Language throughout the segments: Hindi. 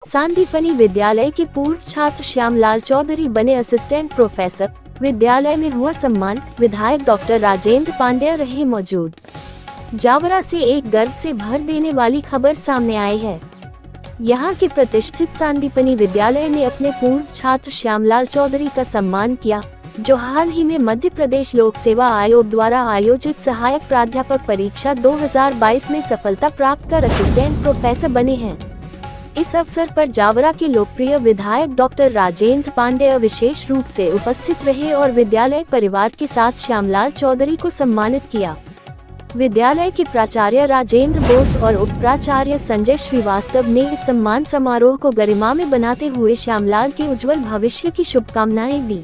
सांदीपनी विद्यालय के पूर्व छात्र श्यामलाल चौधरी बने असिस्टेंट प्रोफेसर। विद्यालय में हुआ सम्मान, विधायक डॉक्टर राजेंद्र पांड्या रहे मौजूद। जावरा से एक गर्व से भर देने वाली खबर सामने आई है। यहाँ के प्रतिष्ठित सांदीपनी विद्यालय ने अपने पूर्व छात्र श्यामलाल चौधरी का सम्मान किया, जो हाल ही में मध्य प्रदेश लोक सेवा आयोग द्वारा आयोजित सहायक प्राध्यापक परीक्षा 2022 में सफलता प्राप्त कर असिस्टेंट प्रोफेसर बने हैं। इस अवसर पर जावरा के लोकप्रिय विधायक डॉक्टर राजेंद्र पांड्या विशेष रूप से उपस्थित रहे और विद्यालय परिवार के साथ श्यामलाल चौधरी को सम्मानित किया। विद्यालय के प्राचार्य राजेंद्र बोस और उप प्राचार्य संजय श्रीवास्तव ने इस सम्मान समारोह को गरिमा में बनाते हुए श्यामलाल के उज्जवल भविष्य की शुभकामनाएं दी।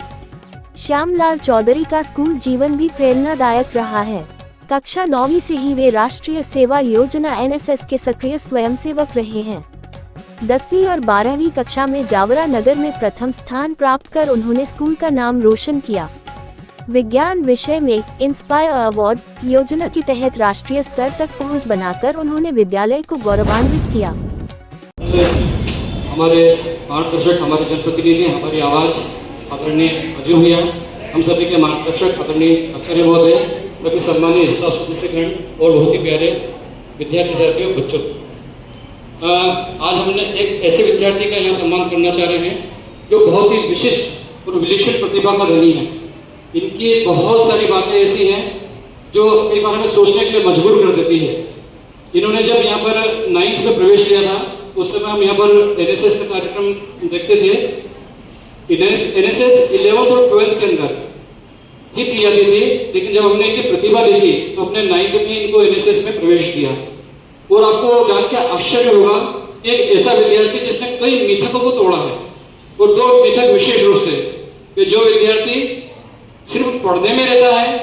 श्यामलाल चौधरी का स्कूल जीवन भी प्रेरणादायक रहा है। कक्षा 9वीं से ही वे राष्ट्रीय सेवा योजना NSS के सक्रिय स्वयंसेवक रहे हैं। 10वीं और 12वीं कक्षा में जावरा नगर में प्रथम स्थान प्राप्त कर उन्होंने स्कूल का नाम रोशन किया। विज्ञान विषय में इंस्पायर अवार्ड योजना के तहत राष्ट्रीय स्तर तक पहुंच बनाकर उन्होंने विद्यालय को गौरवान्वित किया। हमारे मार्गदर्शक, हमारे जनप्रतिनिधि, हमारी आवाज आदरणीय अजय भैया, हम सभी के मार्गदर्शक आदरणीय आचार्य महोदय, सभी सम्मानीय स्टाफ सदस्यगण और बहुत ही प्यारे विद्यार्थी साथियों, बच्चों, आज हमने एक ऐसे विद्यार्थी का यहाँ सम्मान करना चाह रहे हैं जो बहुत ही विशिष्ट और विलक्षण प्रतिभा का धनी है। इनकी बहुत सारी बातें ऐसी हैं जो कई बार हमें सोचने के लिए मजबूर कर देती है। इन्होंने जब यहाँ पर 9th में प्रवेश किया था, उस समय हम यहाँ पर NSS का कार्यक्रम देखते थे। NSS 11th और 12th के अंदर ही दी जाती थी, लेकिन जब हमने इनकी प्रतिभा देखी तो अपने 9th में इनको NSS में प्रवेश किया। और आपको जान के आश्चर्य होगा, एक ऐसा विद्यार्थी जिसने कई मिथकों को तोड़ा है, और 2 मिथक विशेष रूप से, कि जो विद्यार्थी सिर्फ पढ़ने में रहता है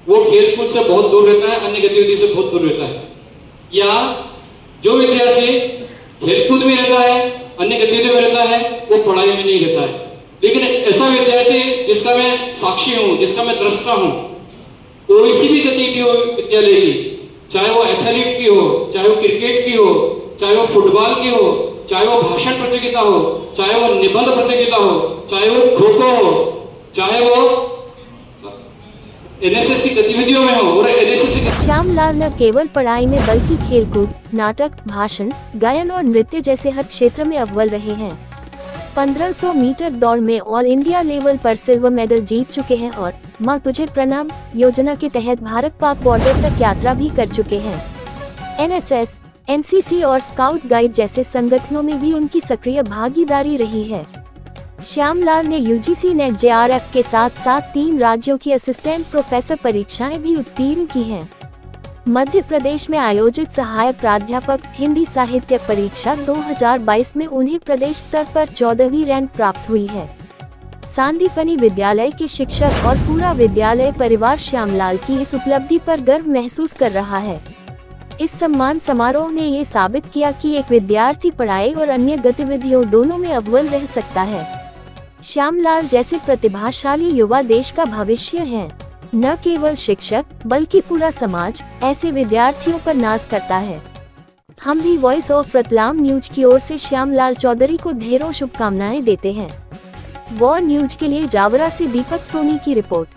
वो खेलकूद से बहुत दूर रहता है, अन्य गतिविधि से बहुत दूर रहता है, या जो विद्यार्थी खेलकूद में रहता है, अन्य गतिविधि में रहता है, वो पढ़ाई में नहीं रहता है। लेकिन ऐसा विद्यार्थी जिसका मैं साक्षी हूं, जिसका मैं दृष्टा हूं, कोई सी भी गतिविधि हो विद्यालय की, चाहे वो एथलीट की हो, चाहे वो क्रिकेट की हो, चाहे वो फुटबॉल की हो, चाहे वो भाषण प्रतियोगिता हो, चाहे वो निबंध प्रतियोगिता हो, चाहे वो खो-खो हो, चाहे वो NSS की गतिविधियों में हो, और NSS की श्यामलाल न केवल पढ़ाई में बल्कि खेलकूद, नाटक, भाषण, गायन और नृत्य जैसे हर क्षेत्र में अव्वल रहे हैं। 1500 मीटर दौड़ में ऑल इंडिया लेवल पर सिल्वर मेडल जीत चुके हैं और माँ तुझे प्रणाम योजना के तहत भारत पाक बॉर्डर तक यात्रा भी कर चुके हैं। NSS, NCC और स्काउट गाइड जैसे संगठनों में भी उनकी सक्रिय भागीदारी रही है। श्यामलाल ने UGC नेट JRF के साथ साथ 3 राज्यों की असिस्टेंट प्रोफेसर परीक्षाएं भी उत्तीर्ण की हैं। मध्य प्रदेश में आयोजित सहायक प्राध्यापक हिंदी साहित्य परीक्षा 2022 में उन्हें प्रदेश स्तर पर 14वीं रैंक प्राप्त हुई है। सांदीपनी विद्यालय के शिक्षक और पूरा विद्यालय परिवार श्यामलाल की इस उपलब्धि पर गर्व महसूस कर रहा है। इस सम्मान समारोह ने ये साबित किया कि एक विद्यार्थी पढ़ाई और अन्य गतिविधियों दोनों में अव्वल रह सकता है। श्यामलाल जैसे प्रतिभाशाली युवा देश का भविष्य हैं। न केवल शिक्षक बल्कि पूरा समाज ऐसे विद्यार्थियों पर नाज करता है। हम भी वॉइस ऑफ रतलाम न्यूज की ओर से श्यामलाल चौधरी को ढेरों शुभकामनाएं देते हैं। वॉर न्यूज के लिए जावरा से दीपक सोनी की रिपोर्ट।